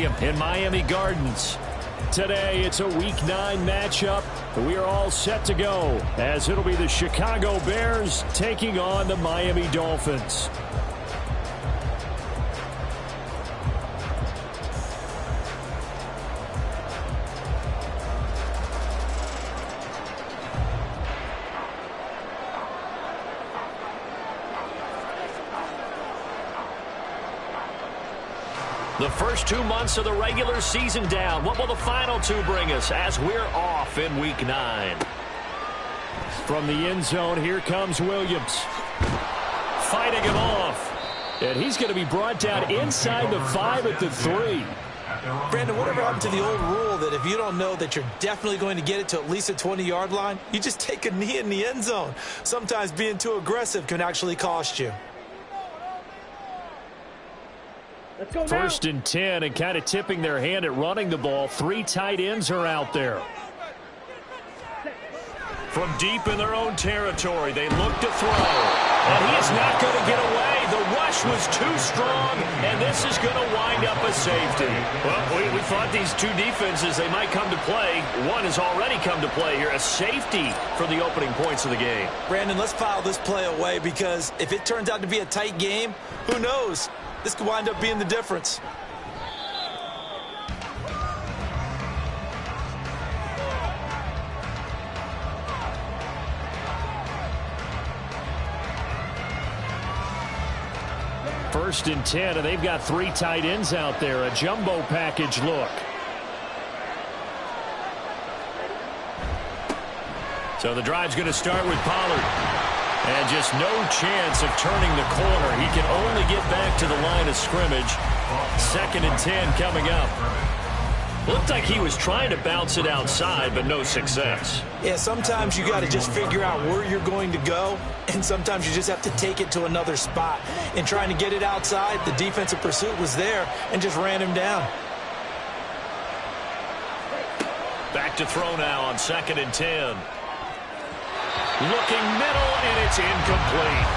Stadium in Miami Gardens. Today, it's a Week 9 matchup. We are all set to go, as it'll be the Chicago Bears taking on the Miami Dolphins. The first 2 months of the regular season down. What will the final 2 bring us as we're off in Week 9? From the end zone, here comes Williams. Fighting him off. And he's going to be brought down inside the 5 at the 3. Brandon, whatever happened to the old rule that if you don't know that you're definitely going to get it to at least a 20-yard line, you just take a knee in the end zone. Sometimes being too aggressive can actually cost you. First and 10, and kind of tipping their hand at running the ball. 3 tight ends are out there. From deep in their own territory, they look to throw. And he is not going to get away. The rush was too strong, and this is going to wind up a safety. Well, we thought these 2 defenses, they might come to play. One has already come to play here. A safety for the opening points of the game. Brandon, let's file this play away, because if it turns out to be a tight game, who knows? This could wind up being the difference. First and 10, and they've got 3 tight ends out there. A jumbo package look. So the drive's going to start with Pollard. And just no chance of turning the corner. He can only get back to the line of scrimmage. 2nd and 10 coming up. Looked like he was trying to bounce it outside, but no success. Yeah, sometimes you got to just figure out where you're going to go, and sometimes you just have to take it to another spot. In trying to get it outside, the defensive pursuit was there and just ran him down. Back to throw now on 2nd and 10. Looking middle, and it's incomplete.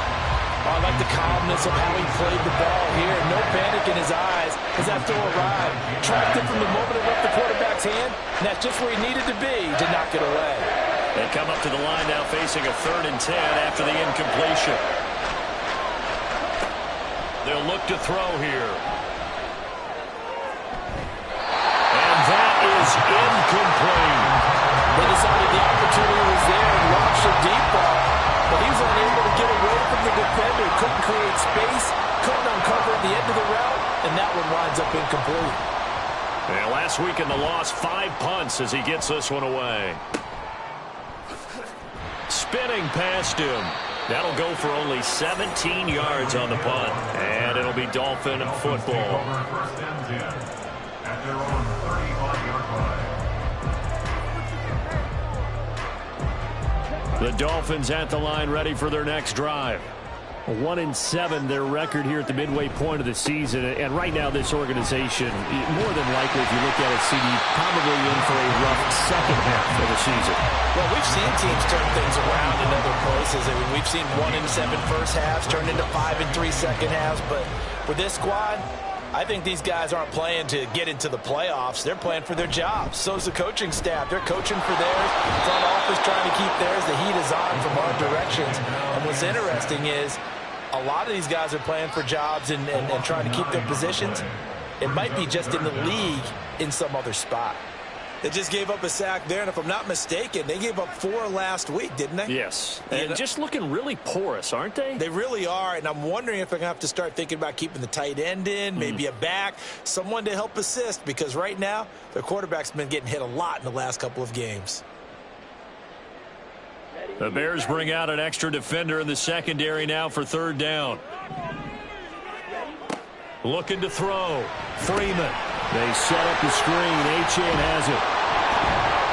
I like the calmness of how he played the ball here. No panic in his eyes as that throw arrived. Tracked it from the moment it left the quarterback's hand, and that's just where he needed to be to knock it away. They come up to the line now facing a 3rd and 10 after the incompletion. They'll look to throw here. And that is incomplete. They decided the opportunity was there and launched a deep ball, but he was unable to get away from the defender. Couldn't create space, couldn't uncover at the end of the route, and that one winds up incomplete. And last week in the loss, 5 punts as he gets this one away. Spinning past him. That'll go for only 17 yards on the punt, and it'll be Dolphin football. The Dolphins at the line ready for their next drive. 1-7 their record here at the midway point of the season. And right now this organization, more than likely if you look at it, CD, probably in for a rough second half of the season. Well, we've seen teams turn things around in other places. I mean, we've seen 1-7 first halves turn into 5-3 second halves. But for this squad, I think these guys aren't playing to get into the playoffs. They're playing for their jobs. So's the coaching staff. They're coaching for theirs. Front office trying to keep theirs. The heat is on from our directions. And what's interesting is a lot of these guys are playing for jobs and trying to keep their positions. It might be just in the league in some other spot. They just gave up a sack there, and if I'm not mistaken, they gave up 4 last week, didn't they? Yes, and just looking really porous, aren't they? They really are, and I'm wondering if they're going to have to start thinking about keeping the tight end in, maybe a back, someone to help assist, because right now, their quarterback's been getting hit a lot in the last couple of games. The Bears bring out an extra defender in the secondary now for 3rd down. Looking to throw. Freeman. They set up the screen. Achane has it.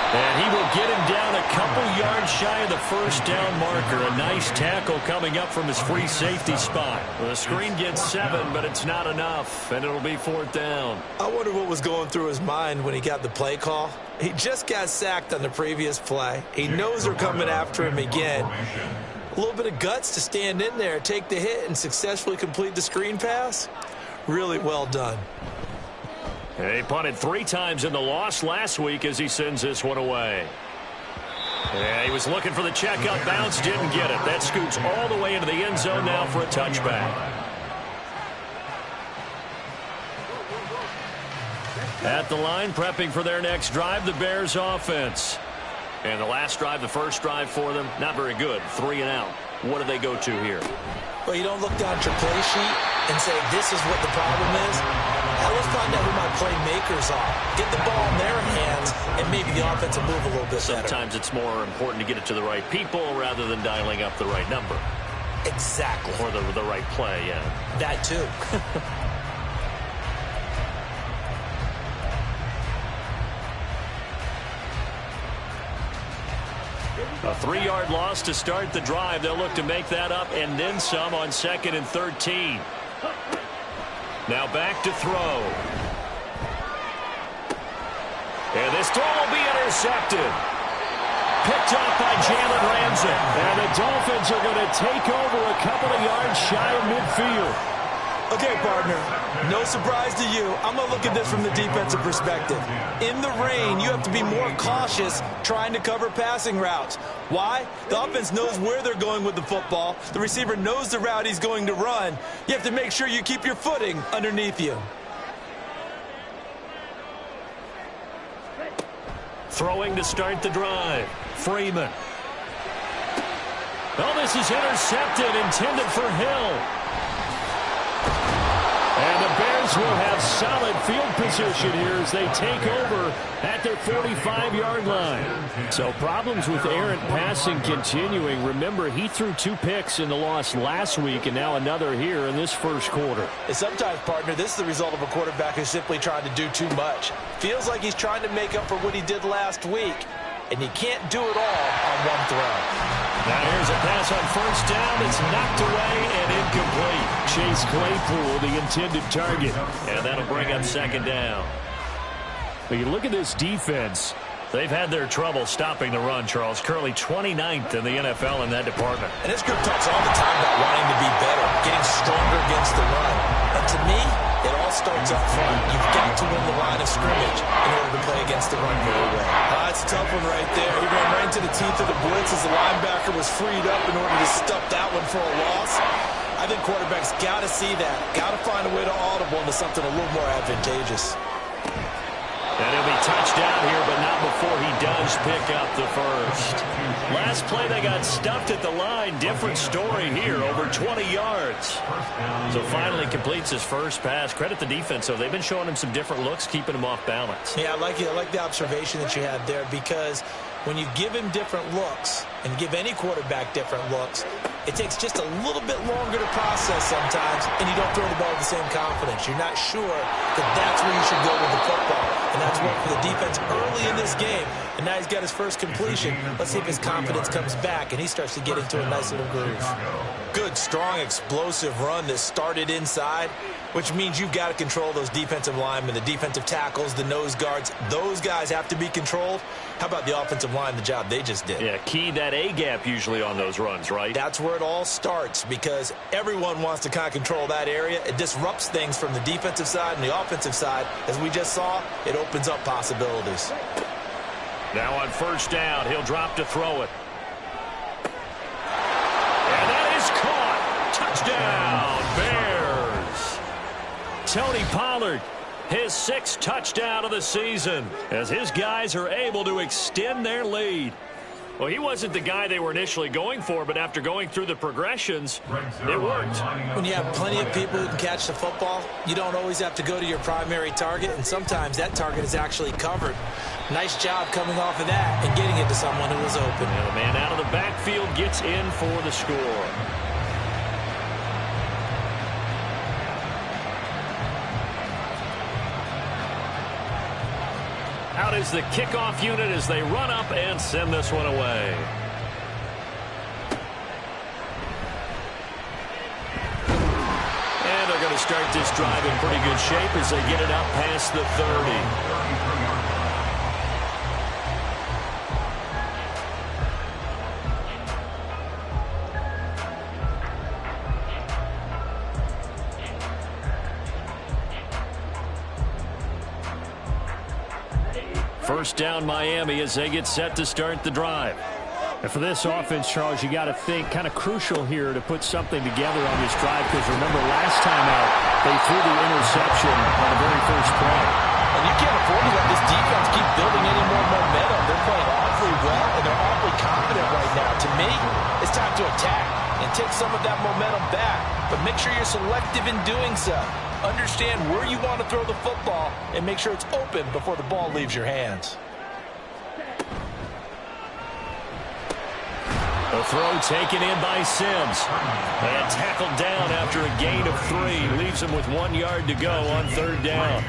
And he will get him down a couple yards shy of the first down marker. A nice tackle coming up from his free safety spot. The screen gets 7, but it's not enough, and it'll be 4th down. I wonder what was going through his mind when he got the play call. He just got sacked on the previous play. He knows they're coming after him again. A little bit of guts to stand in there, take the hit, and successfully complete the screen pass. Really well done. He punted 3 times in the loss last week as he sends this one away. Yeah, he was looking for the checkup bounce, didn't get it. That scoots all the way into the end zone now for a touchback. At the line, prepping for their next drive, the Bears offense. And the last drive, the first drive for them, not very good. 3 and out. What do they go to here? Well, you don't look down at your play sheet and say, this is what the problem is. Now, let's find out who my playmakers are. Get the ball in their hands, and maybe the offense will move a little bit better. Sometimes it's more important to get it to the right people rather than dialing up the right number. Exactly. Or the right play, yeah. That too. A 3-yard loss to start the drive. They'll look to make that up and then some on 2nd and 13. Now back to throw. And this throw will be intercepted. Picked off by Jalen Ramsey. And the Dolphins are going to take over a couple of yards shy of midfield. Okay, partner, no surprise to you. I'm going to look at this from the defensive perspective. In the rain, you have to be more cautious trying to cover passing routes. Why? The offense knows where they're going with the football. The receiver knows the route he's going to run. You have to make sure you keep your footing underneath you. Throwing to start the drive. Freeman. Oh, this is intercepted, intended for Hill. And the Bears will have solid field position here as they take over at their 45-yard line. So problems with errant passing continuing. Remember, he threw 2 picks in the loss last week and now another here in this first quarter. And sometimes, partner, this is the result of a quarterback who's simply trying to do too much. Feels like he's trying to make up for what he did last week, and you can't do it all on one throw. Now here's a pass on first down. It's knocked away and incomplete. Chase Claypool, the intended target. And that'll bring up 2nd down. But you look at this defense. They've had their trouble stopping the run, Charles. Currently 29th in the NFL in that department. And this group talks all the time about wanting to be better, getting stronger against the run. But to me, it all starts up front. You've got to win the line of scrimmage in order to play against the run very well. That's a tough one right there. He ran right into the teeth of the blitz as the linebacker was freed up in order to stuff that one for a loss. I think quarterbacks got to see that. Got to find a way to audible into something a little more advantageous. And he'll be touchdown here, but not before he does pick up the first. Last play, they got stuffed at the line. Different story here, over 20 yards. So finally completes his first pass. Credit the defense, though. They've been showing him some different looks, keeping him off balance. Yeah, I like the observation that you had there, because when you give him different looks and give any quarterback different looks, it takes just a little bit longer to process sometimes, and you don't throw the ball with the same confidence. You're not sure that that's where you should go with the football. And that's worked for the defense early in this game. And now he's got his first completion. Let's see if his confidence comes back and he starts to get into a nice little groove. Good, strong, explosive run that started inside, which means you've got to control those defensive linemen, the defensive tackles, the nose guards. Those guys have to be controlled. How about the offensive line, the job they just did? Yeah, key that A-gap usually on those runs, right? That's where it all starts, because everyone wants to kind of control that area. It disrupts things from the defensive side and the offensive side. As we just saw, it opens up possibilities. Now on first down, he'll drop to throw it. And that is caught. Touchdown, Bears. Tony Pollard, his 6th touchdown of the season, as his guys are able to extend their lead. Well, he wasn't the guy they were initially going for, but after going through the progressions, it worked. When you have plenty of people who can catch the football, you don't always have to go to your primary target, and sometimes that target is actually covered. Nice job coming off of that and getting it to someone who was open. And the man out of the backfield gets in for the score. Out is the kickoff unit as they run up and send this one away. And they're going to start this drive in pretty good shape as they get it out past the 30. First down Miami as they get set to start the drive. And for this offense, Charles, you got to think kind of crucial here to put something together on this drive, because remember last time out they threw the interception on the very first play. And you can't afford to let this defense keep building any more momentum. They're playing awfully well, and they're awfully confident right now. To me, it's time to attack and take some of that momentum back. But make sure you're selective in doing so. Understand where you want to throw the football and make sure it's open before the ball leaves your hands. A throw taken in by Sims. And tackled down after a gain of 3. Leaves him with 1 yard to go on third down.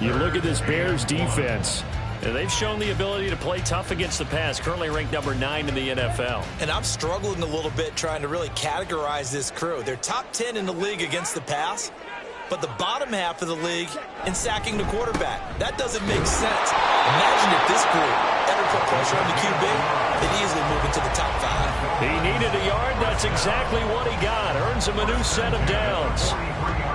You look at this Bears defense, and they've shown the ability to play tough against the pass, currently ranked number 9 in the NFL. And I'm struggling a little bit trying to really categorize this crew. They're top 10 in the league against the pass, but the bottom half of the league in sacking the quarterback. That doesn't make sense. Imagine if this group ever put pressure on the QB, they'd easily move into the top 5. He needed a yard. That's exactly what he got. Earns him a new set of downs.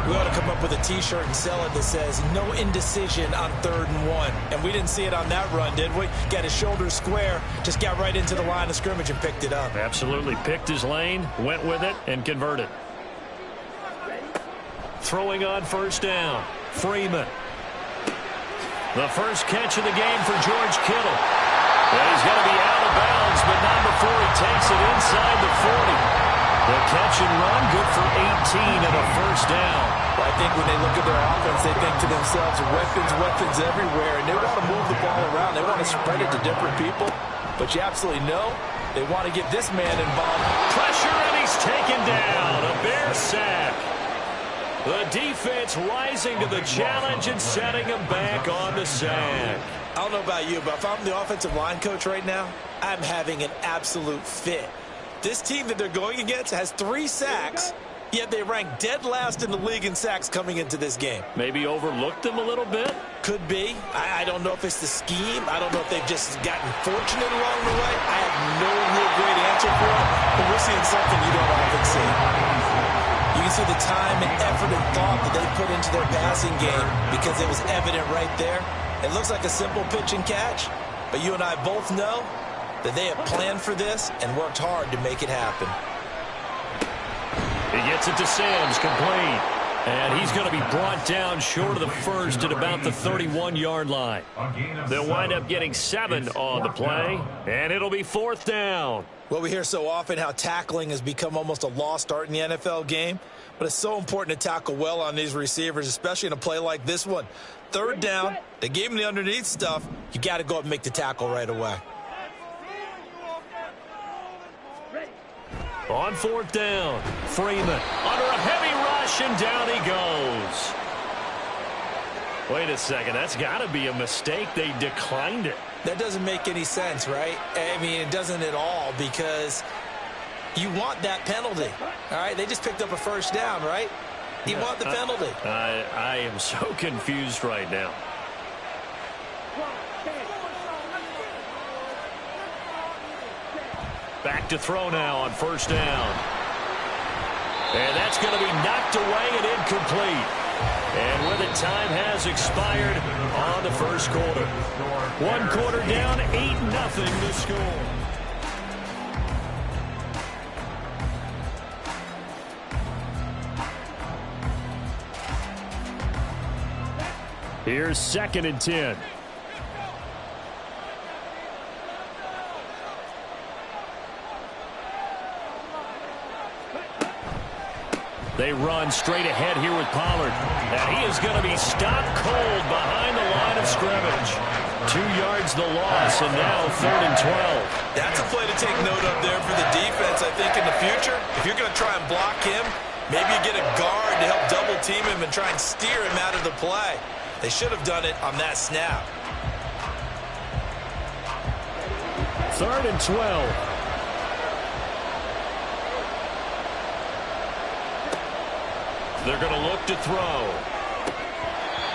We ought to come up with a T-shirt and sell it that says, no indecision on 3rd and 1. And we didn't see it on that run, did we? Got his shoulders square, just got right into the line of scrimmage and picked it up. Absolutely. Picked his lane, went with it, and converted. Throwing on first down, Freeman. The first catch of the game for George Kittle. And he's going to be out of bounds, but not before he takes it inside the 40. The catch and run, good for 18 and a first down. Well, I think when they look at their offense, they think to themselves, weapons everywhere, and they want to move the ball around. They want to spread it to different people, but you absolutely know they want to get this man involved. Pressure, and he's taken down. A Bear sack. The defense rising to the challenge and setting him back on the sack. I don't know about you, but if I'm the offensive line coach right now, I'm having an absolute fit. This team that they're going against has 3 sacks, yet they rank dead last in the league in sacks coming into this game. Maybe overlooked them a little bit? Could be. I don't know if it's the scheme. I don't know if they've just gotten fortunate along the way. I have no real great answer for it, but we're seeing something you don't often see. You can see the time and effort and thought that they put into their passing game because it was evident right there. It looks like a simple pitch and catch, but you and I both know that they have planned for this and worked hard to make it happen. He gets it to Sims, complete. And he's going to be brought down short of the first at about the 31-yard line. They'll wind up getting 7 on the play, and it'll be 4th down. Well, we hear so often how tackling has become almost a lost art in the NFL game, but it's so important to tackle well on these receivers, especially in a play like this one. 3rd down, they gave him the underneath stuff. You got to go up and make the tackle right away. On 4th down, Freeman under a heavy rush, and down he goes. Wait a second, that's got to be a mistake. They declined it. That doesn't make any sense, right? I mean, it doesn't at all, because you want that penalty. All right, they just picked up a first down, right? You want the penalty. I am so confused right now. Back to throw now on first down. And that's going to be knocked away and incomplete. And with it, time has expired on the first quarter. 1 quarter down, 8-0 to score. Here's 2nd and 10. They run straight ahead here with Pollard. And he is going to be stopped cold behind the line of scrimmage. 2 yards the loss, and now 3rd and 12. That's a play to take note of there for the defense, I think, in the future. If you're going to try and block him, maybe you get a guard to help double team him and try and steer him out of the play. They should have done it on that snap. 3rd and 12. They're going to look to throw.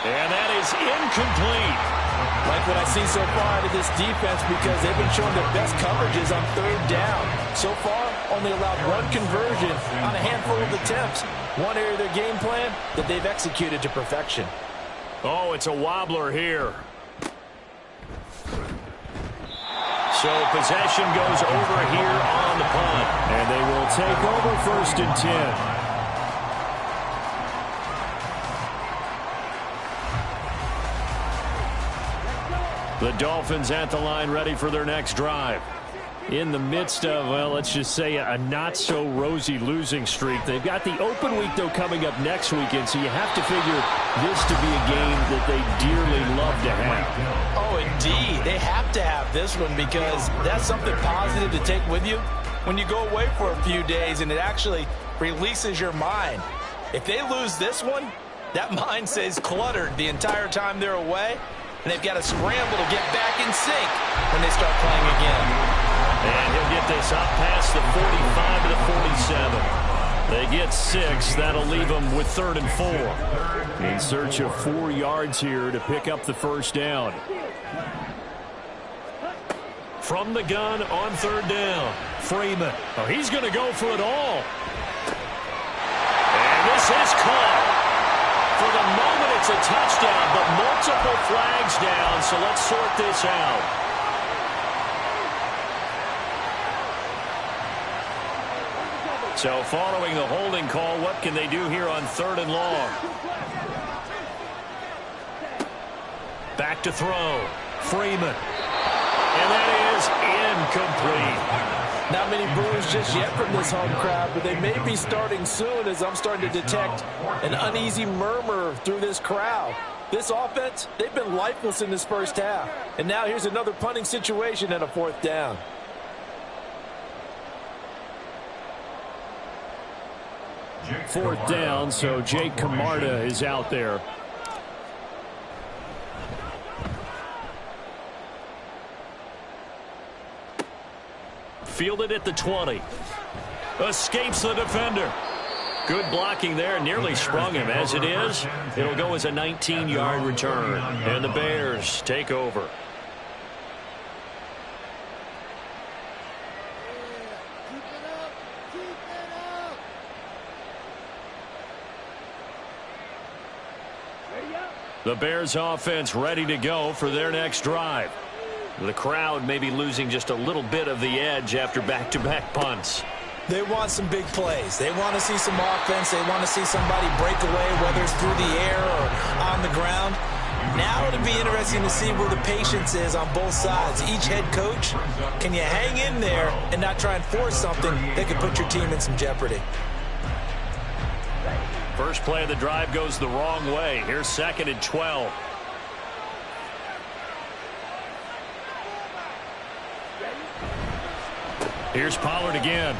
And that is incomplete. Like what I've seen so far out of this defense, because they've been showing their best coverages on 3rd down. So far, only allowed 1 conversion on a handful of attempts. One area of their game plan that they've executed to perfection. Oh, it's a wobbler here. So possession goes over here on the punt. And they will take over 1st and 10. The Dolphins at the line ready for their next drive. In the midst of, well, let's just say a not-so-rosy losing streak. They've got the open week, though, coming up next weekend, so you have to figure this to be a game that they dearly love to have. Oh, indeed. They have to have this one because that's something positive to take with you when you go away for a few days, and it actually releases your mind. If they lose this one, that mind stays cluttered the entire time they're away, and they've got to scramble to get back in sync when they start playing again. And he'll get this up past the 45 to the 47. They get 6. That'll leave them with 3rd and 4. In search of 4 yards here to pick up the 1st down. From the gun on 3rd down. Freeman. Oh, he's going to go for it all. And this is caught. For the moment, it's a touchdown, but multiple flags down, so let's sort this out. So following the holding call, what can they do here on 3rd and long? Back to throw. Freeman. And that is incomplete. Not many boos just yet from this home crowd, but they may be starting soon as I'm starting to detect an uneasy murmur through this crowd. This offense, they've been lifeless in this first half. And now here's another punting situation and a 4th down. Fourth down, so Jake Camarda is out there. Fielded at the 20. Escapes the defender. Good blocking there. Nearly sprung him. As it is, it'll go as a 19-yard return. And the Bears take over. The Bears offense ready to go for their next drive. The crowd may be losing just a little bit of the edge after back-to-back punts. They want some big plays. They want to see some offense. They want to see somebody break away, whether it's through the air or on the ground. Now it'll be interesting to see where the patience is on both sides. Each head coach, can you hang in there and not try and force something that could put your team in some jeopardy? First play of the drive goes the wrong way. Here's 2nd and 12. Here's Pollard again.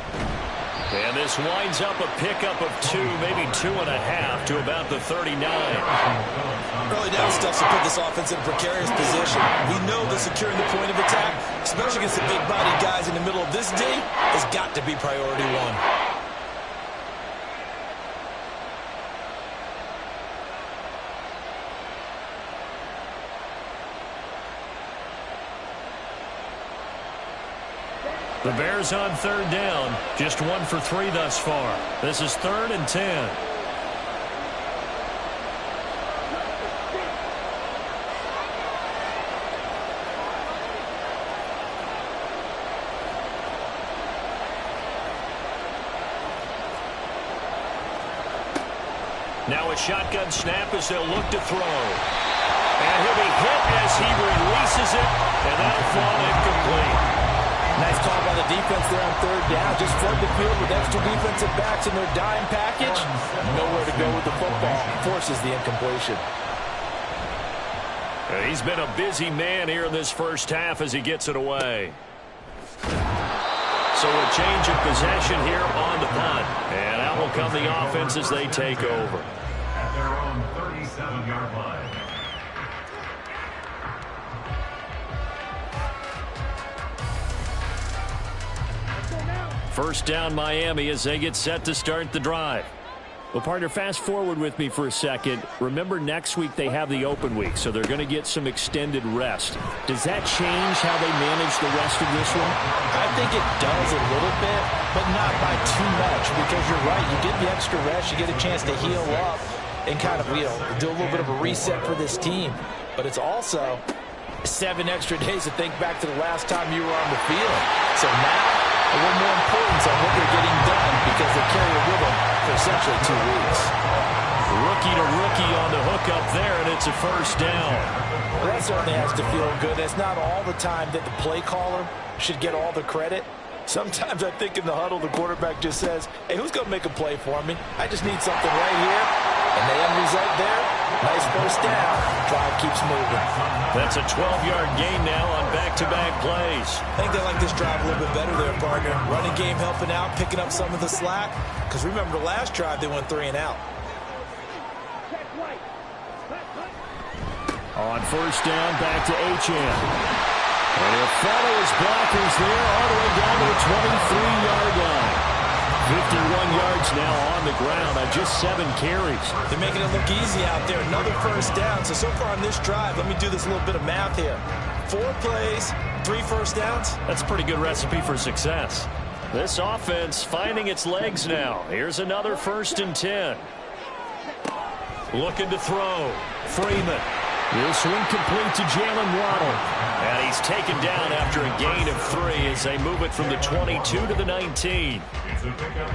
And this winds up a pickup of 2, maybe 2.5 to about the 39. Early down stuff to put this offense in a precarious position. We know that securing the point of attack, especially against the big-bodied guys in the middle of this D, has got to be priority 1. The Bears on 3rd down. Just 1 for 3 thus far. This is 3rd and 10. Now a shotgun snap as they'll look to throw. And he'll be hit as he releases it, and that'll fall incomplete. Nice call by the defense there on 3rd down. Just flood the field with extra defensive backs in their dime package. Nowhere to go with the football. Forces the incompletion. He's been a busy man here in this first half as he gets it away. So a change of possession here on the punt. And out will come the offense as they take over. At their own 37-yard line. First down Miami as they get set to start the drive. Well, partner, fast forward with me for a second. Remember, next week they have the open week, so they're going to get some extended rest. Does that change how they manage the rest of this one? I think it does a little bit, but not by too much, because you're right. You get the extra rest. You get a chance to heal up and kind of, do a little bit of a reset for this team. But it's also 7 extra days to think back to the last time you were on the field. So now, a little more importance on what they're getting done because they carry it with them for essentially 2 weeks. Rookie to rookie on the hook up there, and it's a first down. Well, that certainly has to feel good. It's not all the time that the play caller should get all the credit. Sometimes I think in the huddle, the quarterback just says, hey, who's going to make a play for me? I just need something right here. And the end result there, nice first down. Drive keeps moving. That's a 12-yard gain now on back-to-back plays. I think they like this drive a little bit better there, partner. Running game helping out, picking up some of the slack. Because remember the last drive, they went 3 and out. On first down, back to Achane. And he'll follow his blockers there all the way down to the 23-yard line. 51 yards now on the ground on just 7 carries. They're making it look easy out there. Another first down. So far on this drive, let me do this little bit of math here. 4 plays, 3 first downs. That's a pretty good recipe for success. This offense finding its legs now. Here's another 1st and 10. Looking to throw. Freeman. This one complete to Jalen Waddle. And he's taken down after a gain of 3 as they move it from the 22 to the 19.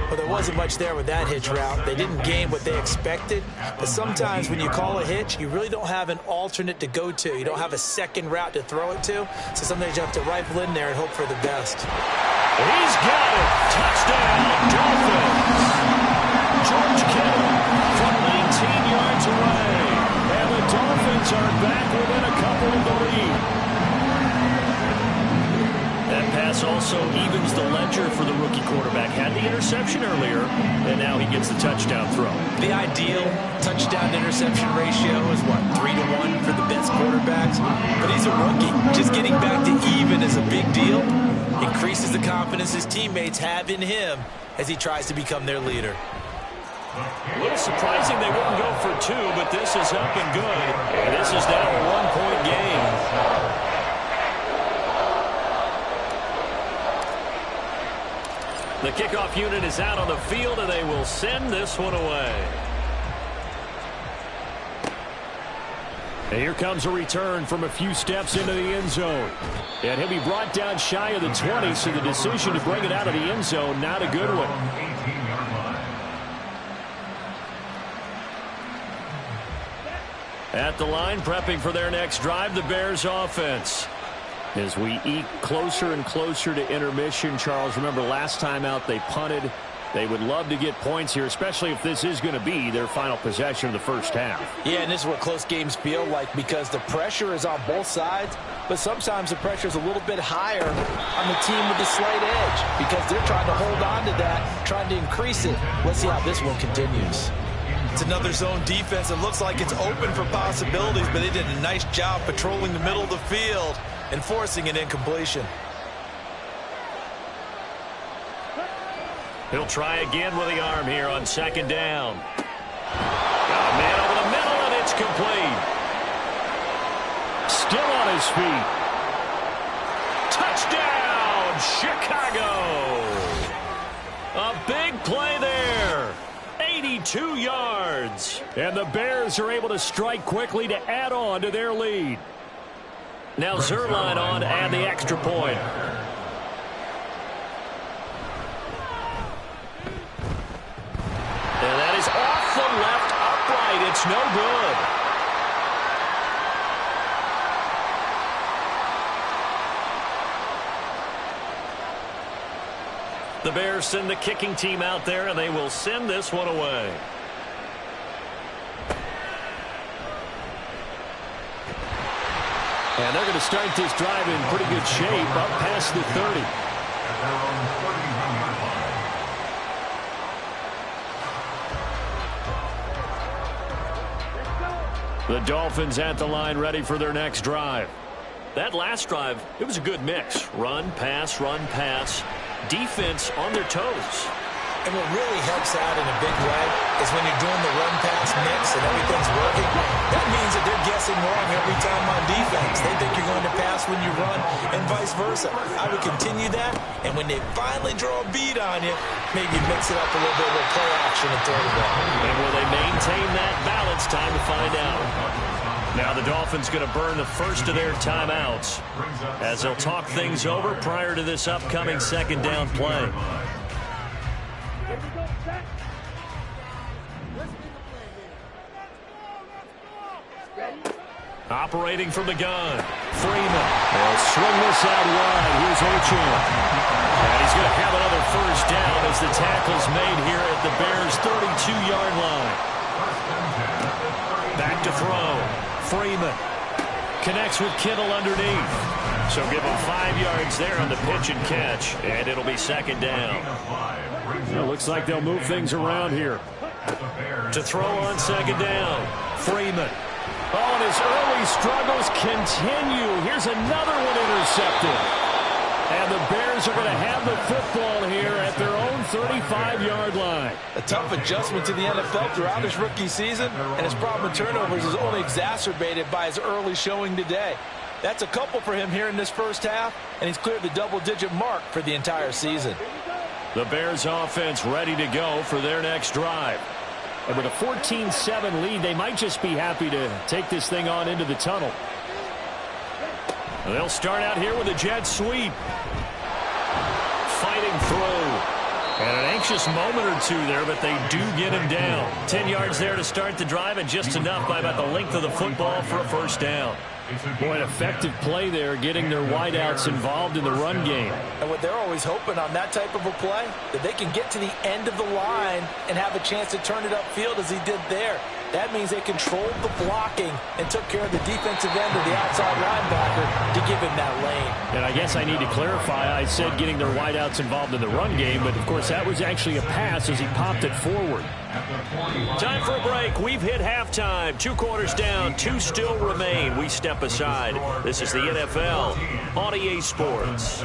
Well, there wasn't much there with that hitch route. They didn't gain what they expected. But sometimes when you call a hitch, you really don't have an alternate to go to. You don't have a second route to throw it to. So sometimes you have to rifle in there and hope for the best. He's got it. Touchdown, Dolphins. George Kittle from 19 yards away. And the Dolphins are back within a couple of the lead. That pass also evens the ledger for the rookie quarterback. Had the interception earlier, and now he gets the touchdown throw. The ideal touchdown-to-interception ratio is, what, 3-to-1 for the best quarterbacks? But he's a rookie. Just getting back to even is a big deal. Increases the confidence his teammates have in him as he tries to become their leader. A little surprising they wouldn't go for 2, but this is up and good. And this is now a 1-point game. The kickoff unit is out on the field, and they will send this one away. And here comes a return from a few steps into the end zone. And he'll be brought down shy of the 20, so the decision to bring it out of the end zone, not a good one. At the line, prepping for their next drive, the Bears offense. As we eke closer and closer to intermission, Charles, remember last time out they punted. They would love to get points here, especially if this is going to be their final possession of the first half. Yeah, and this is what close games feel like because the pressure is on both sides, but sometimes the pressure is a little bit higher on the team with the slight edge because they're trying to hold on to that, trying to increase it. Let's see how this one continues. It's another zone defense. It looks like it's open for possibilities, but they did a nice job patrolling the middle of the field and forcing an incompletion. He'll try again with the arm here on 2nd down. Got a man over the middle, and it's complete. Still on his feet. Touchdown, Chicago. A big play there. 82 yards. And the Bears are able to strike quickly to add on to their lead. Now Zerline on to add the extra point. And that is off the left upright. It's no good. The Bears send the kicking team out there, and they will send this one away. And they're going to start this drive in pretty good shape, up past the 30. The Dolphins at the line ready for their next drive. That last drive, it was a good mix. Run, pass, defense on their toes. And what really helps out in a big way is when you're doing the run-pass mix and everything's working, that means that they're guessing wrong every time on defense. They think you're going to pass when you run and vice versa. I would continue that, and when they finally draw a beat on you, maybe mix it up a little bit with play action and throw the ball. And will they maintain that balance? Time to find out. Now the Dolphins going to burn the first of their timeouts as they'll talk things over prior to this upcoming second down play. Operating from the gun. Freeman. They'll swing this out wide. Here's Ochan. And he's going to have another first down as the tackle's made here at the Bears' 32-yard line. Back to throw. Freeman connects with Kittle underneath. So give him 5 yards there on the pitch and catch. And it'll be second down. It looks like they'll move things around here. To throw on second down. Freeman. Oh, and his early struggles continue. Here's another one intercepted. And the Bears are going to have the football here at their own 35-yard line. A tough adjustment to the NFL throughout his rookie season, and his problem with turnovers is only exacerbated by his early showing today. That's a couple for him here in this first half, and he's cleared the double-digit mark for the entire season. The Bears offense ready to go for their next drive. And with a 14-7 lead, they might just be happy to take this thing on into the tunnel. They'll start out here with a jet sweep. Fighting through. And an anxious moment or two there, but they do get him down. 10 yards there to start the drive, and just enough by about the length of the football for a first down. Boy, an effective play there, getting their wideouts involved in the run game. And what they're always hoping on that type of a play, that they can get to the end of the line and have a chance to turn it upfield as he did there. That means they controlled the blocking and took care of the defensive end of the outside linebacker to give him that lane. And I guess I need to clarify, I said getting their wideouts involved in the run game, but of course that was actually a pass as he popped it forward. Time for a break. We've hit halftime. 2 quarters down, 2 still remain. We step aside. This is the NFL on EA Sports.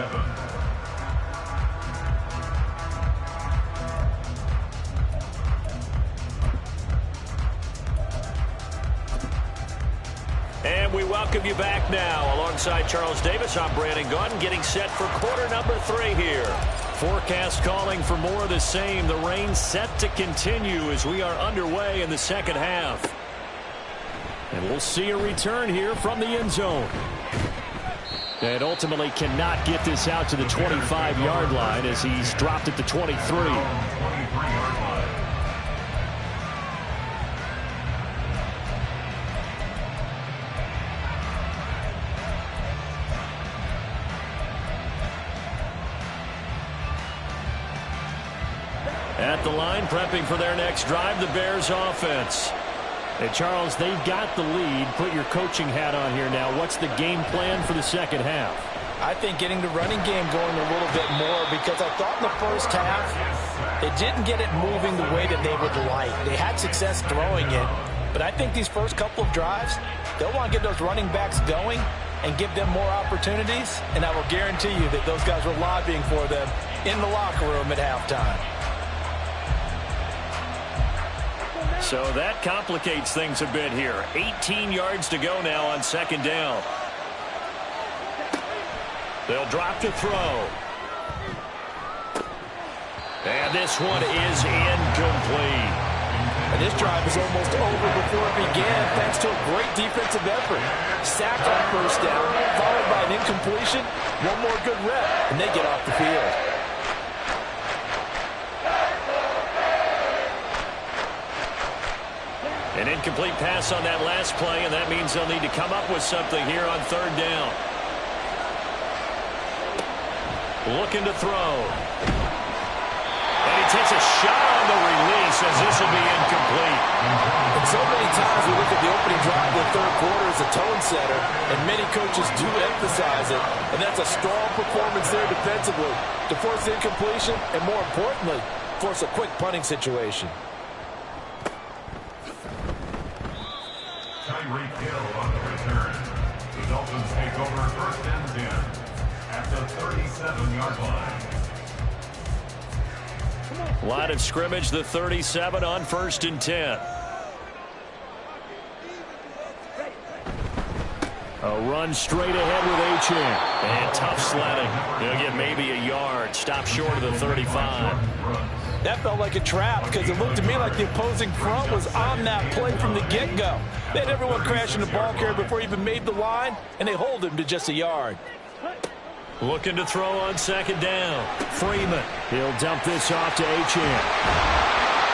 And we welcome you back now. Alongside Charles Davis, I'm Brandon Gordon, getting set for quarter number 3 here. Forecast calling for more of the same. The rain set to continue as we are underway in the second half. And we'll see a return here from the end zone. And ultimately cannot get this out to the 25-yard line as he's dropped at the 23. At the line, prepping for their next drive, the Bears offense. Hey, Charles, they've got the lead. Put your coaching hat on here now. What's the game plan for the second half? I think getting the running game going a little bit more, because I thought in the first half they didn't get it moving the way that they would like. They had success throwing it, but I think these first couple of drives, they'll want to get those running backs going and give them more opportunities, and I will guarantee you that those guys were lobbying for them in the locker room at halftime. So that complicates things a bit here. 18 yards to go now on second down. They'll drop to throw. And this one is incomplete. And this drive is almost over before it began thanks to a great defensive effort. Sack on first down, followed by an incompletion. One more good rep, and they get off the field. An incomplete pass on that last play, and that means they'll need to come up with something here on third down. Looking to throw. And he takes a shot on the release as this will be incomplete. And so many times we look at the opening drive of the third quarter as a tone setter, and many coaches do emphasize it, and that's a strong performance there defensively to force incompletion and, more importantly, force a quick punting situation. Tyreek Hill on the return. The Dolphins take over first and 10 at the 37-yard line. Line of scrimmage, the 37 on first and 10. A run straight ahead with Ochan. And tough sledding. They'll get maybe a yard. Stop short of the 35. That felt like a trap because it looked to me like the opposing front was on that play from the get-go. They had everyone crashing the ball carrier before he even made the line, and they hold him to just a yard. Looking to throw on second down. Freeman. He'll dump this off to Achane.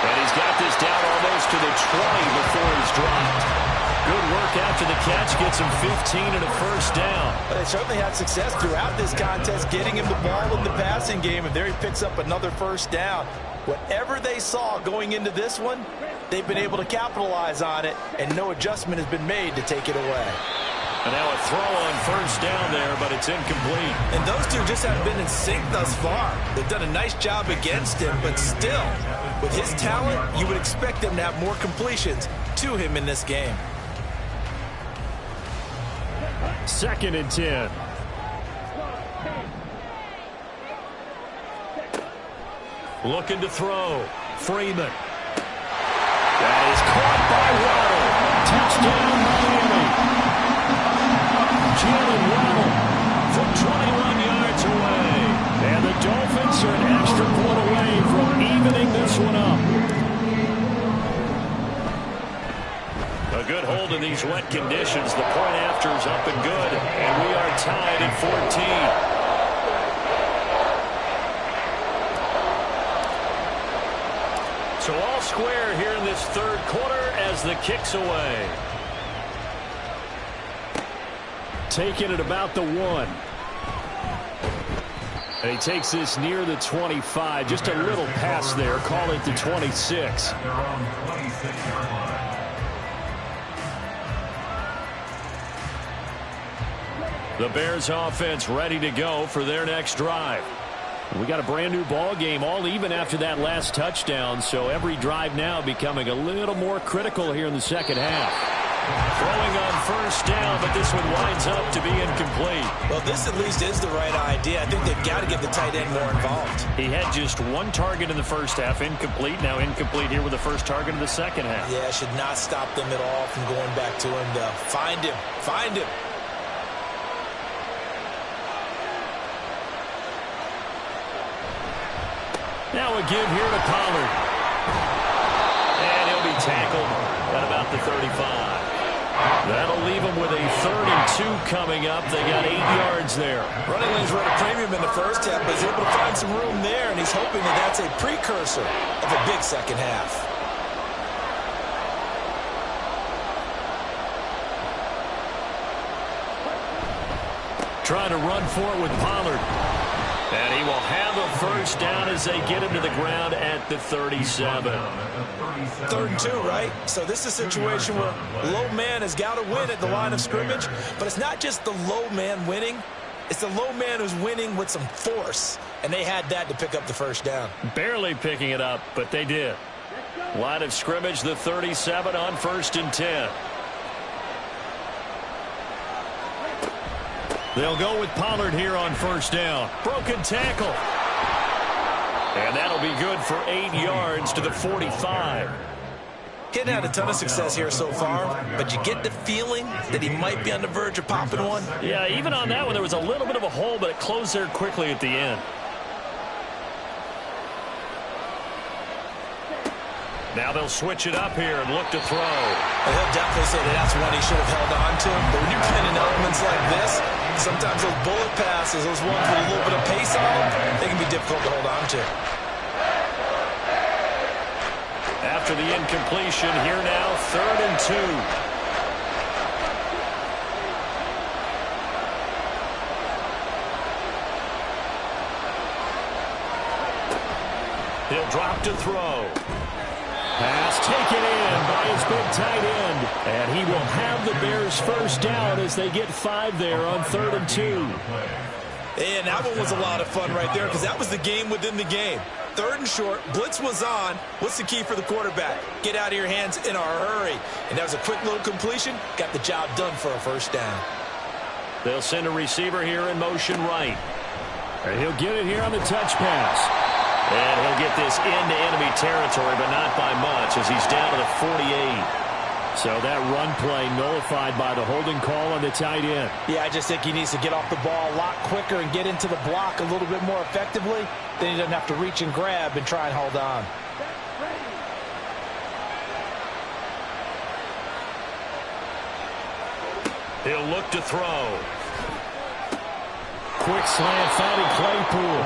And he's got this down almost to the 20 before he's dropped. Good work after the catch. Gets him 15 and a first down. But they certainly had success throughout this contest getting him the ball in the passing game, and there he picks up another first down. Whatever they saw going into this one, they've been able to capitalize on it, and no adjustment has been made to take it away. And now a throw on first down there, but it's incomplete. And those two just haven't been in sync thus far. They've done a nice job against him, but still, with his talent, you would expect them to have more completions to him in this game. 2nd and 10. Looking to throw. Freeman. That is caught by Waddle. Touchdown, Miami. Jalen Waddle from 21 yards away. And the Dolphins are an extra point away from evening this one up. A good hold in these wet conditions. The point after is up and good. And we are tied at 14. So all square here in this third quarter as the kick's away. Taking it about the 1. And he takes this near the 25. Just a little pass there. Call it the 26. At their own 26-yard line. The Bears offense ready to go for their next drive. We got a brand new ball game, all even after that last touchdown, so every drive now becoming a little more critical here in the second half. Throwing on first down, but this one winds up to be incomplete. Well, this at least is the right idea. I think they've got to get the tight end more involved. He had just one target in the first half, incomplete. Now incomplete here with the first target in the second half. Yeah, should not stop them at all from going back to him to find him. Find him. Now a give here to Pollard. And he'll be tackled at about the 35. That'll leave him with a 3rd and 2 coming up. They got 8 yards there. Running lanes were at a premium in the first half, but he's able to find some room there, and he's hoping that that's a precursor of a big second half. Trying to run for it with Pollard. And he will have a first down as they get him to the ground at the 37. 3rd and 2, right? So this is a situation where low man has got to win at the line of scrimmage, but it's not just the low man winning. It's the low man who's winning with some force, and they had that to pick up the first down. Barely picking it up, but they did. Line of scrimmage, the 37 on 1st and 10. They'll go with Pollard here on first down. Broken tackle. And that'll be good for 8 yards to the 45. He hadn't had a ton of success here so far, but you get the feeling that he might be on the verge of popping one. Yeah, even on that one, there was a little bit of a hole, but it closed there quickly at the end. Now they'll switch it up here and look to throw. Well, he'll definitely say that that's one he should have held on to. But when you're getting in elements like this, sometimes those bullet passes, those ones with a little bit of pace on them, they can be difficult to hold on to. After the incompletion, here now, 3rd and 2. He'll drop to throw. Pass taken in by his big tight end. And he will have the Bears first down as they get 5 there on 3rd and 2. And that one was a lot of fun right there because that was the game within the game. 3rd and short, blitz was on. What's the key for the quarterback? Get out of your hands in a hurry. And that was a quick little completion. Got the job done for a first down. They'll send a receiver here in motion right. And he'll get it here on the touch pass. And he'll get this into enemy territory, but not by much as he's down to the 48. So that run play nullified by the holding call on the tight end. Yeah, I just think he needs to get off the ball a lot quicker and get into the block a little bit more effectively. Then he doesn't have to reach and grab and try and hold on. He'll look to throw. Quick slant, finding Claypool.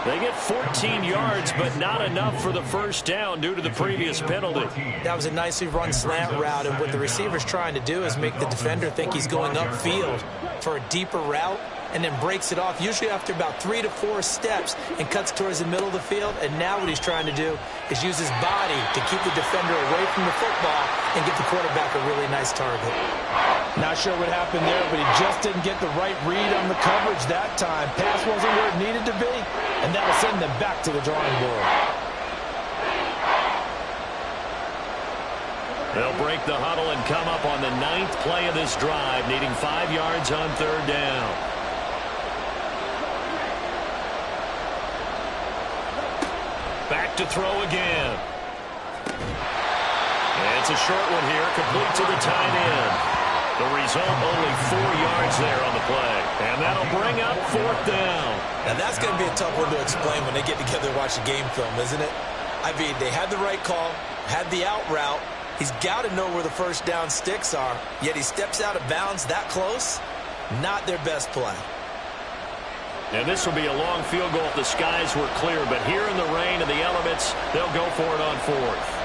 They get 14 yards, but not enough for the first down due to the previous penalty. That was a nicely run slant route, and what the receiver's trying to do is make the defender think he's going upfield for a deeper route, and then breaks it off, usually after about 3 to 4 steps, and cuts towards the middle of the field. And now what he's trying to do is use his body to keep the defender away from the football and get the quarterback a really nice target. Not sure what happened there, but he just didn't get the right read on the coverage that time. Pass wasn't where it needed to be, and that'll send them back to the drawing board. They'll break the huddle and come up on the 9th play of this drive, needing 5 yards on 3rd down. Back to throw again. And it's a short one here, complete to the tight end. The result, only 4 yards there on the play. And that'll bring up 4th down. Now that's going to be a tough one to explain when they get together and watch the game film, isn't it? I mean, they had the right call, had the out route. He's got to know where the first down sticks are, yet he steps out of bounds that close. Not their best play. And this will be a long field goal if the skies were clear, but here in the rain and the elements, they'll go for it on 4th.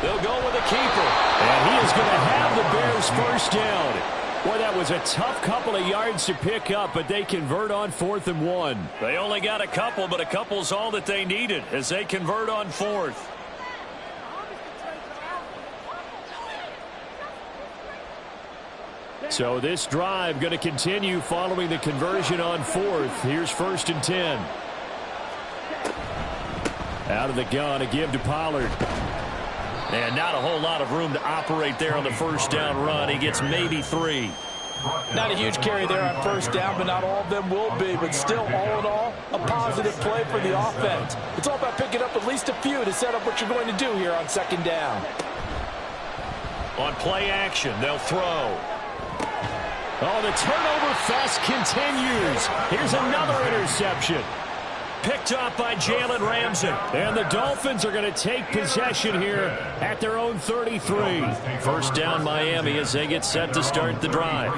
They'll go with a keeper, and he is going to have the Bears first down. Boy, that was a tough couple of yards to pick up, but they convert on 4th and 1. They only got a couple, but a couple's all that they needed as they convert on 4th. So this drive going to continue following the conversion on 4th. Here's 1st and 10. Out of the gun, a give to Pollard. And not a whole lot of room to operate there on the first down run. He gets maybe 3. Not a huge carry there on first down, but not all of them will be. But still, all in all, a positive play for the offense. It's all about picking up at least a few to set up what you're going to do here on 2nd down. On play action, they'll throw. Oh, the turnover fest continues. Here's another interception. Picked up by Jalen Ramsey. And the Dolphins are going to take possession here at their own 33. First down Miami as they get set to start the drive.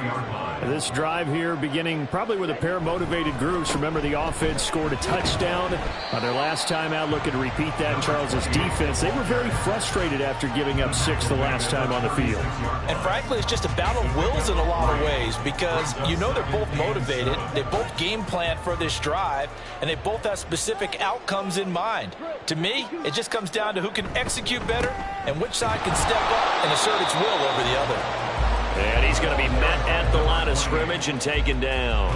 This drive here beginning probably with a pair of motivated groups. Remember, the offense scored a touchdown on their last time out. Looking to repeat that in Charles's defense. They were very frustrated after giving up 6 the last time on the field. And frankly, it's just a battle of wills in a lot of ways because you know they're both motivated. They both game plan for this drive, and they both have specific outcomes in mind. To me, it just comes down to who can execute better and which side can step up and assert its will over the other. And he's going to be met at the line of scrimmage and taken down.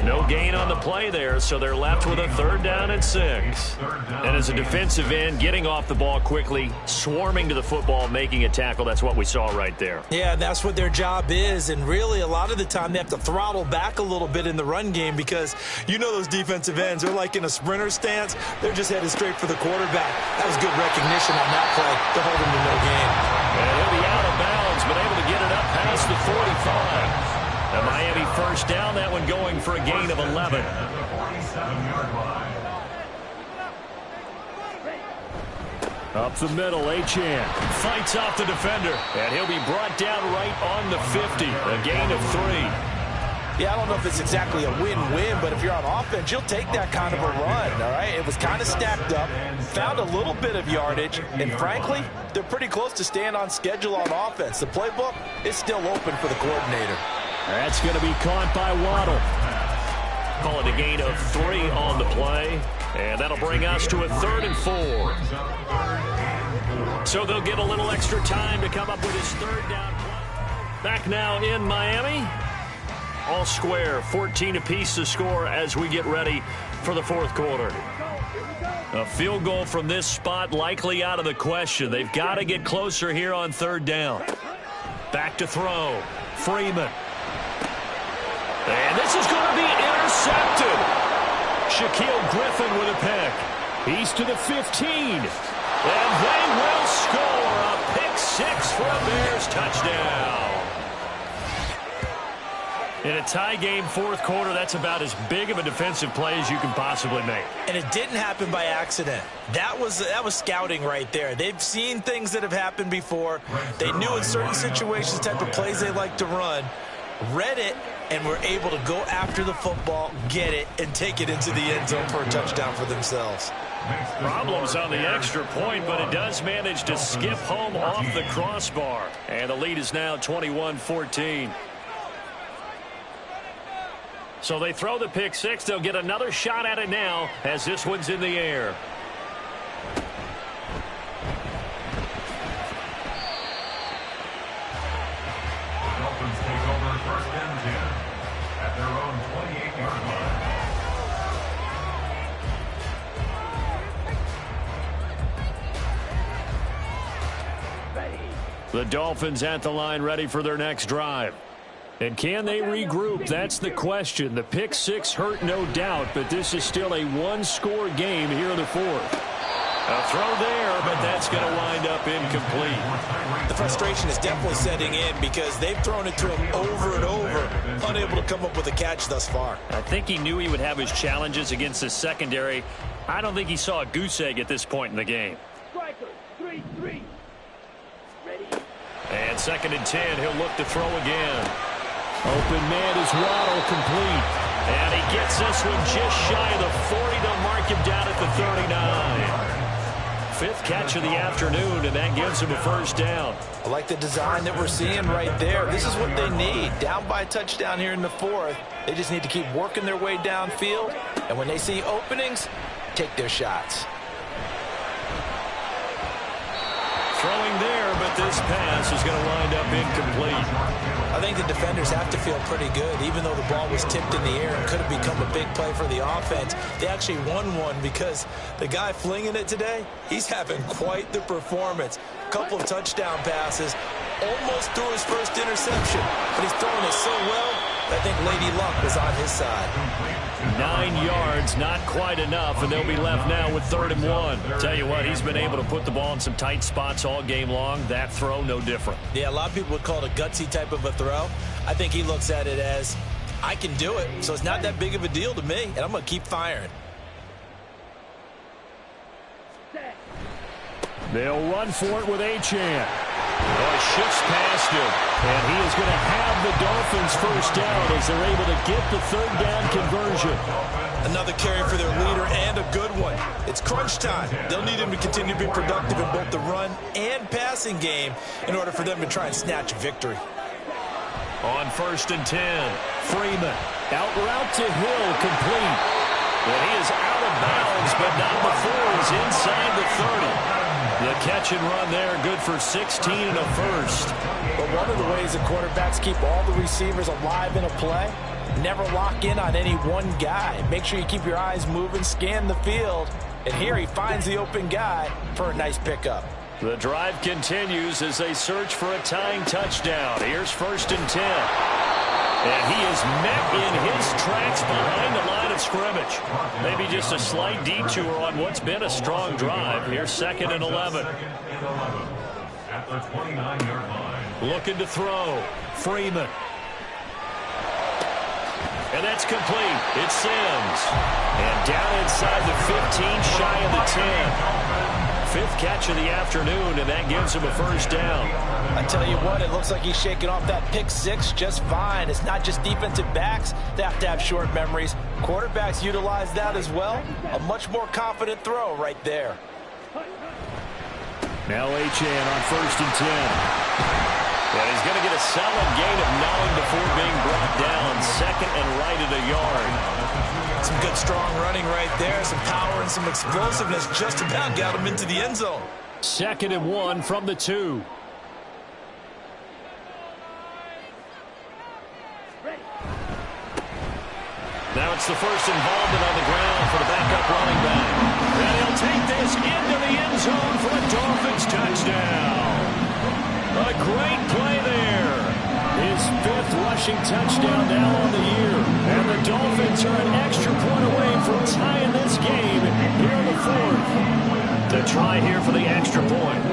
No gain on the play there, so they're left with a 3rd down and 6. And as a defensive end, getting off the ball quickly, swarming to the football, making a tackle, that's what we saw right there. Yeah, that's what their job is, and really a lot of the time they have to throttle back a little bit in the run game because you know those defensive ends, they're like in a sprinter stance. They're just headed straight for the quarterback. That was good recognition on that play to hold him to no gain. And he'll be out of bounds, but able to get it up past the 45. The Miami first down, that one going for a gain of 11. Up the middle, Achane fights off the defender, and he'll be brought down right on the 50, a gain of 3. Yeah, I don't know if it's exactly a win-win, but if you're on offense, you'll take that kind of a run, all right? It was kind of stacked up, found a little bit of yardage, and frankly, they're pretty close to staying on schedule on offense. The playbook is still open for the coordinator. That's going to be caught by Waddle. Call it a gain of 3 on the play, and that'll bring us to a 3rd and 4. So they'll get a little extra time to come up with his 3rd down play. Back now in Miami. All square, 14 apiece to score as we get ready for the 4th quarter. A field goal from this spot likely out of the question. They've got to get closer here on 3rd down. Back to throw. Freeman. And this is going to be intercepted. Shaquille Griffin with a pick. He's to the 15. And they will score a pick six for a Bears touchdown. In a tie game fourth quarter, that's about as big of a defensive play as you can possibly make. And it didn't happen by accident. That was scouting right there. They've seen things that have happened before. They knew in certain situations type of plays they like to run, read it, and were able to go after the football, get it, and take it into the end zone for a touchdown for themselves. Problems on the extra point, but it does manage to skip home off the crossbar. And the lead is now 21-14. So they throw the pick six. They'll get another shot at it now as this one's in the air. The Dolphins take over first and 10 at their own 28-yard line. The Dolphins at the line ready for their next drive. And can they regroup? That's the question. The pick six hurt, no doubt, but this is still a one-score game here in the fourth. A throw there, but that's going to wind up incomplete. The frustration is definitely setting in because they've thrown it to him over and over, unable to come up with a catch thus far. I think he knew he would have his challenges against his secondary. I don't think he saw a goose egg at this point in the game. Striker, 3-3. Ready? And 2nd and 10, he'll look to throw again. Open man is Waddle, complete. And he gets this one just shy of the 40. They'll mark him down at the 39. Fifth catch of the afternoon, and that gives him a first down. I like the design that we're seeing right there. This is what they need. Down by a touchdown here in the fourth. They just need to keep working their way downfield. And when they see openings, take their shots. Throwing there, but this pass is going to wind up incomplete. I think the defenders have to feel pretty good. Even though the ball was tipped in the air and could have become a big play for the offense, they actually won one because the guy flinging it today, he's having quite the performance. A couple of touchdown passes, almost threw his first interception, but he's throwing it so well, I think Lady Luck was on his side. 9 yards, not quite enough, and they'll be left now with 3rd and 1. Tell you what, he's been able to put the ball in some tight spots all game long. That throw, no different. Yeah, a lot of people would call it a gutsy type of a throw. I think he looks at it as, I can do it, so it's not that big of a deal to me, and I'm going to keep firing. They'll run for it with Achane. Oh, shifts past him, and he is going to have the Dolphins first down as they're able to get the 3rd down conversion. Another carry for their leader and a good one. It's crunch time. They'll need him to continue to be productive in both the run and passing game in order for them to try and snatch a victory. On 1st and 10, Freeman. Out route to Hill, complete. And he is out of bounds, but not before he's inside the 30. The catch and run there, good for 16 and a first. But one of the ways that quarterbacks keep all the receivers alive in a play, never lock in on any one guy. Make sure you keep your eyes moving, scan the field. And here he finds the open guy for a nice pickup. The drive continues as they search for a tying touchdown. Here's 1st and 10. And he is met in his tracks behind the line of scrimmage. Maybe just a slight detour on what's been a strong drive. Here's 2nd and 11. At the 29-yard line. Looking to throw. Freeman. And that's complete. It's Sims. And down inside the 15, shy of the 10. 5th catch of the afternoon, and that gives him a first down. I tell you what, it looks like he's shaking off that pick six just fine. It's not just defensive backs that have to have short memories. Quarterbacks utilize that as well. A much more confident throw right there. Now Achane on 1st and 10. And he's going to get a solid gain of 9 before being brought down. 2nd and right at a yard. Some good strong running right there. Some power and some explosiveness just about got him into the end zone. 2nd and 1 from the 2. Now it's the first involvement on the ground for the backup running back. And he'll take this into the end zone for a Dolphins touchdown. A great play there. His 5th rushing touchdown now on the year. And the Dolphins are an extra point away from tying this game here in the 4th. to try here for the extra point.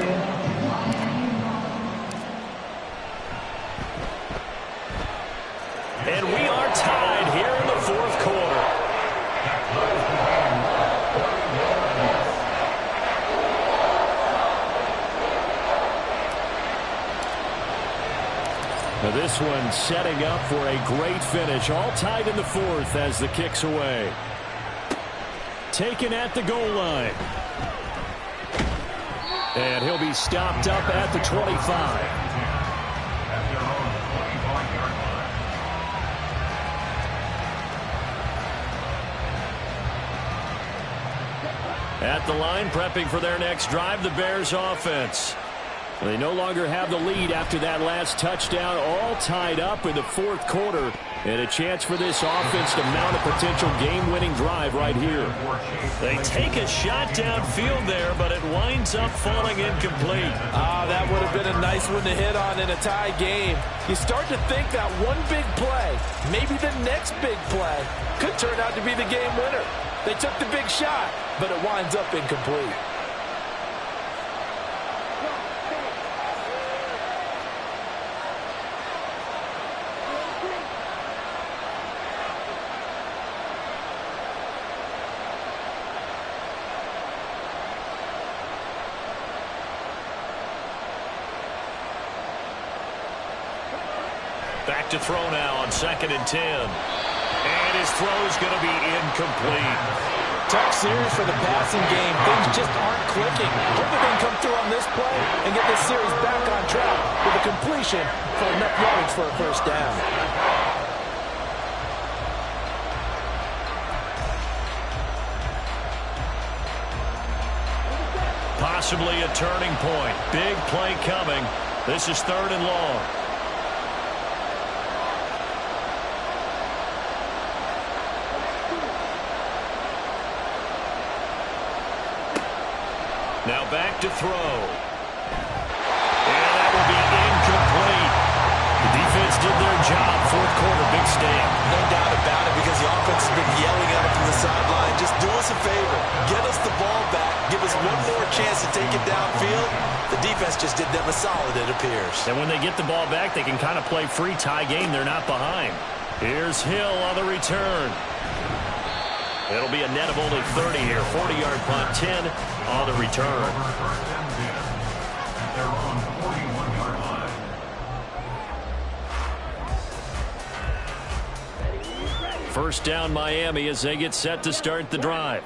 And we are tied here in the fourth quarter. Now this one setting up for a great finish. All tied in the fourth as the kick's away. Taken at the goal line. And he'll be stopped up at the 25. At the line, prepping for their next drive, the Bears offense. They no longer have the lead after that last touchdown, all tied up in the fourth quarter. And a chance for this offense to mount a potential game-winning drive right here. They take a shot downfield there, but it winds up falling incomplete. That would have been a nice one to hit on in a tie game. You start to think that one big play, maybe the next big play, could turn out to be the game winner. They took the big shot, but it winds up incomplete. Back to throw now on 2nd and 10. And his throw is going to be incomplete. Tough series for the passing game. Things just aren't clicking. Hope they can come through on this play and get this series back on track with a completion for enough yards for a first down. Possibly a turning point. Big play coming. This is 3rd and long. Now back to throw. And that will be incomplete. The defense did their job. Fourth quarter, big stand. No doubt about it, because the offense has been yelling at him from the sideline. Just do us a favor. Get us the ball back. Give us one more chance to take it downfield. The defense just did them a solid, it appears. And when they get the ball back, they can kind of play free tie game. They're not behind. Here's Hill on the return. It'll be a net of only 30 here. 40-yard punt, 10 on the return. First down Miami as they get set to start the drive.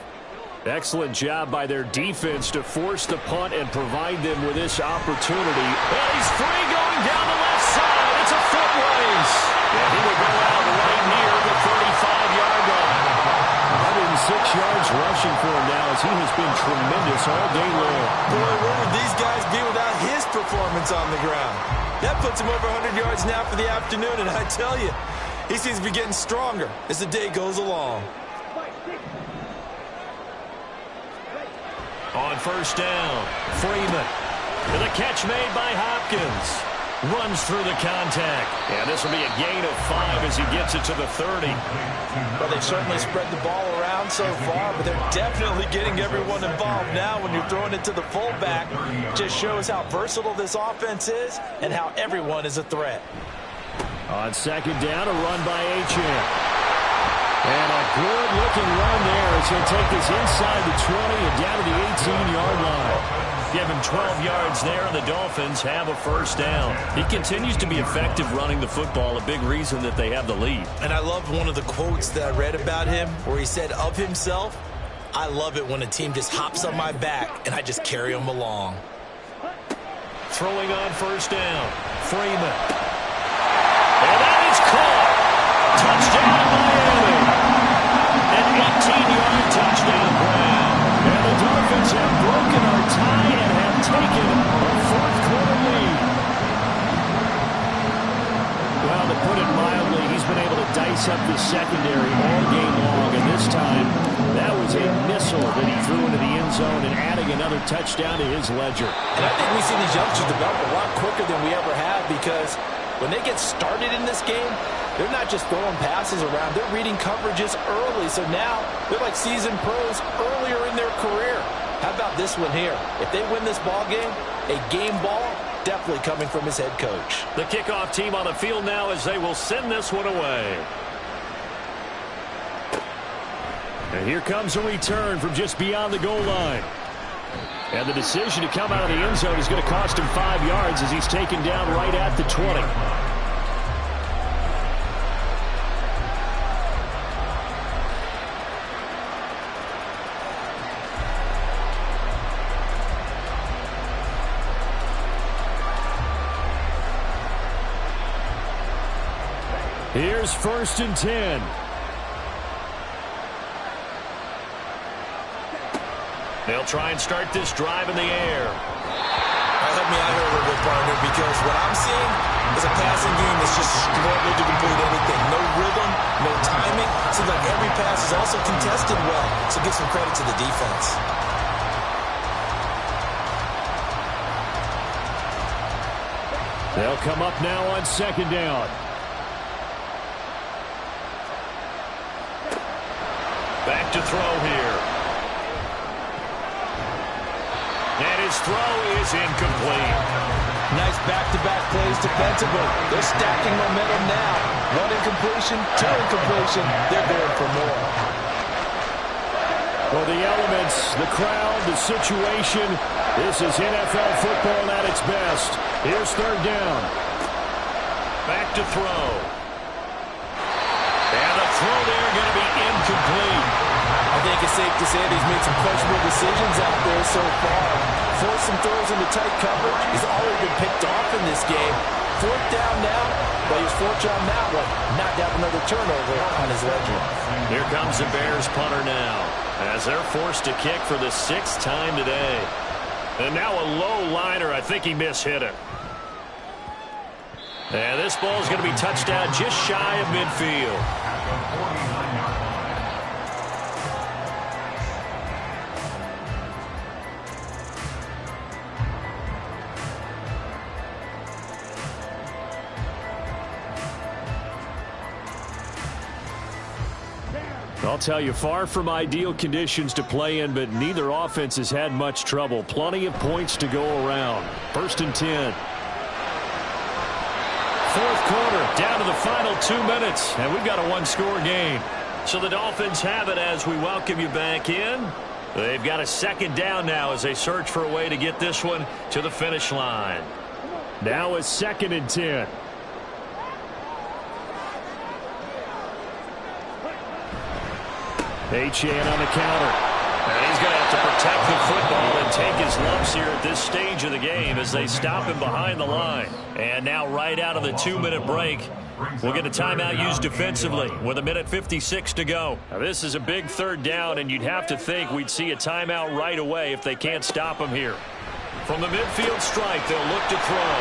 Excellent job by their defense to force the punt and provide them with this opportunity. And he's free going down the left side. It's a foot race. And he will go out right near the 35-yard line. 106 yards rushing for him now as he has been tremendous all day long. Boy, where would these guys be without his performance on the ground? That puts him over 100 yards now for the afternoon, and I tell you, he seems to be getting stronger as the day goes along. On first down, Freeman. And the catch made by Hopkins. Runs through the contact. And this will be a gain of 5 as he gets it to the 30. Well, they've certainly spread the ball around so far, but they're definitely getting everyone involved now when you're throwing it to the fullback. Just shows how versatile this offense is and how everyone is a threat. On second down, a run by Achane. And a good-looking run there as he'll take this inside the 20 and down to the 18-yard line. Give him 12 yards there, and the Dolphins have a first down. He continues to be effective running the football, a big reason that they have the lead. And I love one of the quotes that I read about him where he said of himself, "I love it when a team just hops on my back and I just carry them along." Throwing on first down, Freeman. And that is caught. Touchdown, Miami. An 18-yard touchdown grab. And the Dolphins have broken our tie and have taken a fourth-quarter lead. Well, to put it mildly, he's been able to dice up the secondary all game long. And this time, that was a missile that he threw into the end zone and adding another touchdown to his ledger. And I think we see these youngsters develop a lot quicker than we ever have, because when they get started in this game, they're not just throwing passes around. They're reading coverages early. So now they're like seasoned pros earlier in their career. How about this one here? If they win this ball game, a game ball definitely coming from his head coach. The kickoff team on the field now as they will send this one away. And here comes a return from just beyond the goal line. And the decision to come out of the end zone is going to cost him 5 yards as he's taken down right at the 20. Here's 1st and 10. They'll try and start this drive in the air. Help me out here a little bit, partner, because what I'm seeing is a passing game that's just struggled to complete anything. No rhythm, no timing. Seems like every pass is also contested well, so give some credit to the defense. They'll come up now on 2nd down. Back to throw here. And his throw is incomplete. Nice back-to-back plays defensively. They're stacking momentum now. 1 incompletion, 2 incompletion. They're going for more. Well, the elements, the crowd, the situation. This is NFL football at its best. Here's 3rd down. Back to throw. And the throw there going to be incomplete. I think it's safe to say that he's made some questionable decisions out there so far. Forced some throws into tight coverage. He's already been picked off in this game. 4th down now, but he's fortunate on that one. Not to have another turnover on his ledger. Here comes the Bears punter now, as they're forced to kick for the 6th time today. And now a low liner. I think he mishit it. And this ball is going to be touched down just shy of midfield. I'll tell you, far from ideal conditions to play in, but neither offense has had much trouble. Plenty of points to go around. 1st and 10. 4th quarter, down to the final 2 minutes, and we've got a 1-score game. So the Dolphins have it as we welcome you back in. They've got a 2nd down now as they search for a way to get this one to the finish line. Now it's 2nd and 10. Achane on the counter. And he's going to have to protect the football and take his lumps here at this stage of the game as they stop him behind the line. And now right out of the 2-minute break, we'll get a timeout used defensively with 1:56 to go. Now this is a big 3rd down, and you'd have to think we'd see a timeout right away if they can't stop him here. From the midfield stripe, they'll look to throw.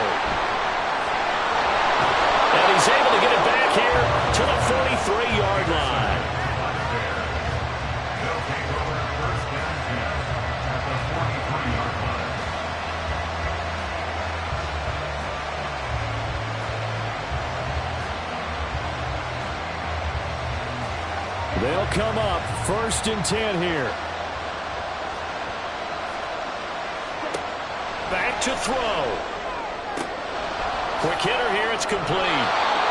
And he's able to get it back here to the 43-yard line. They'll come up 1st and 10 here. Back to throw. Quick hitter here. It's complete.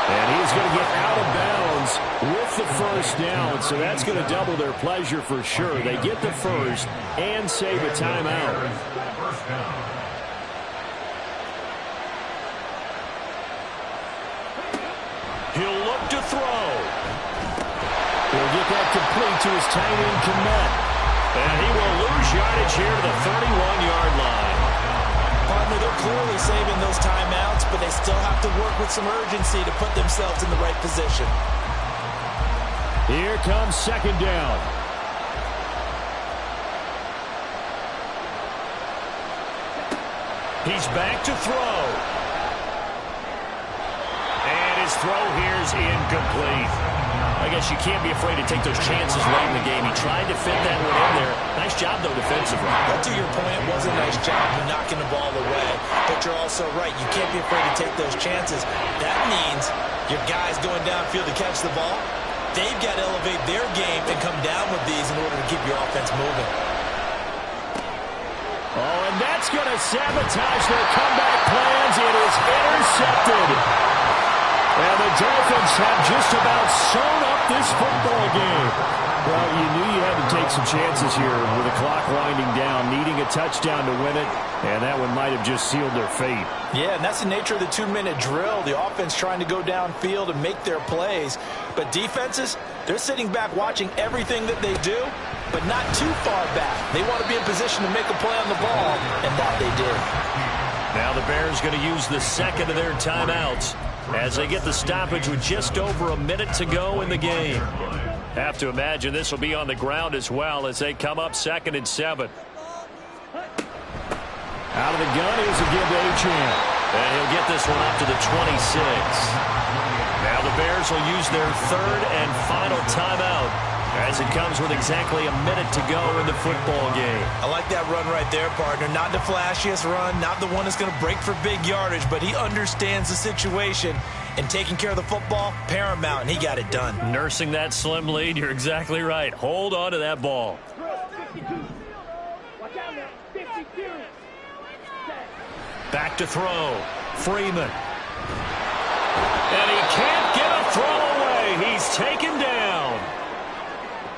And he's going to get out of bounds with the 1st down. So that's going to double their pleasure for sure. They get the 1st and save a timeout. He'll look to throw. He'll get that complete to his tight end Kmet. And he will lose yardage here to the 31-yard line. Partner, they're clearly saving those timeouts, but they still have to work with some urgency to put themselves in the right position. Here comes 2nd down. He's back to throw. And his throw here is incomplete. I guess you can't be afraid to take those chances late in the game. He tried to fit that one in there. Nice job, though, defensively. But to your point, it was a nice job of knocking the ball away. But you're also right. You can't be afraid to take those chances. That means your guys going downfield to catch the ball, they've got to elevate their game and come down with these in order to keep your offense moving. Oh, and that's going to sabotage their comeback plans. It is intercepted. And the Dolphins have just about sewn up this football game. Well, you knew you had to take some chances here with the clock winding down, needing a touchdown to win it, and that one might have just sealed their fate. Yeah, and that's the nature of the 2-minute drill. The offense trying to go downfield and make their plays. But defenses, they're sitting back watching everything that they do, but not too far back. They want to be in position to make a play on the ball, and that they did. Now the Bears going to use the second of their timeouts as they get the stoppage with just over a minute to go in the game. Have to imagine this will be on the ground as well as they come up 2nd and 7. Out of the gun is a give to Achane. And he'll get this one up to the 26. Now the Bears will use their 3rd and final timeout as it comes with exactly a minute to go in the football game. I like that run right there, partner. Not the flashiest run, not the one that's going to break for big yardage, but he understands the situation, and taking care of the football, paramount, and he got it done. Nursing that slim lead, you're exactly right. Hold on to that ball. 52. Watch out now. 52. Back to throw. Freeman. And he can't get a throw away. He's taken down.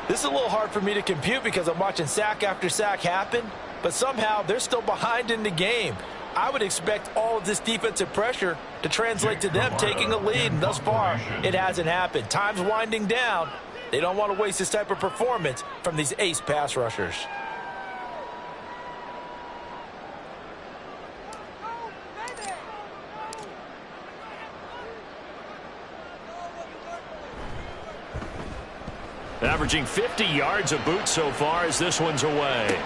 This is a little hard for me to compute because I'm watching sack after sack happen, but somehow they're still behind in the game. I would expect all of this defensive pressure to translate to them taking a lead, and thus far, it hasn't happened. Time's winding down. They don't want to waste this type of performance from these ace pass rushers. Averaging 50 yards a boot so far as this one's away.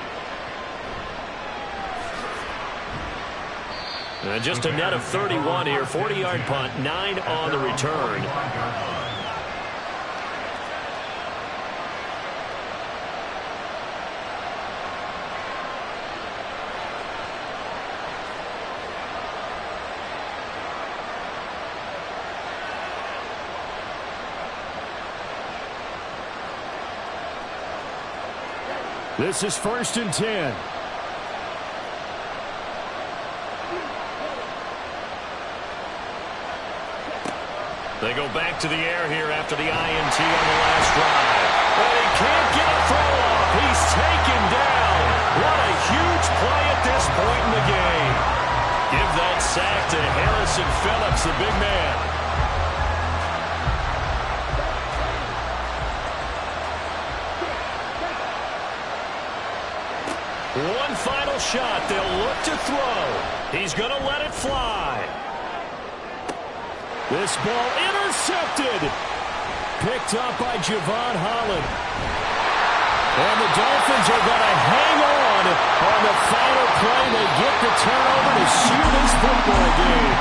And just a net of 31 here. 40-yard punt, 9 on the return. This is 1st and 10. They go back to the air here after the INT on the last drive. And he can't get a throw off. He's taken down. What a huge play at this point in the game. Give that sack to Harrison Phillips, the big man. One final shot. They'll look to throw. He's going to let it fly. This ball intercepted. Picked up by Javon Holland. And the Dolphins are going to hang on the final play. They get the turnover to seal this football game.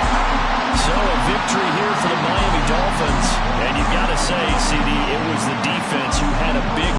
So a victory here for the Miami Dolphins. And you've got to say, CD, it was the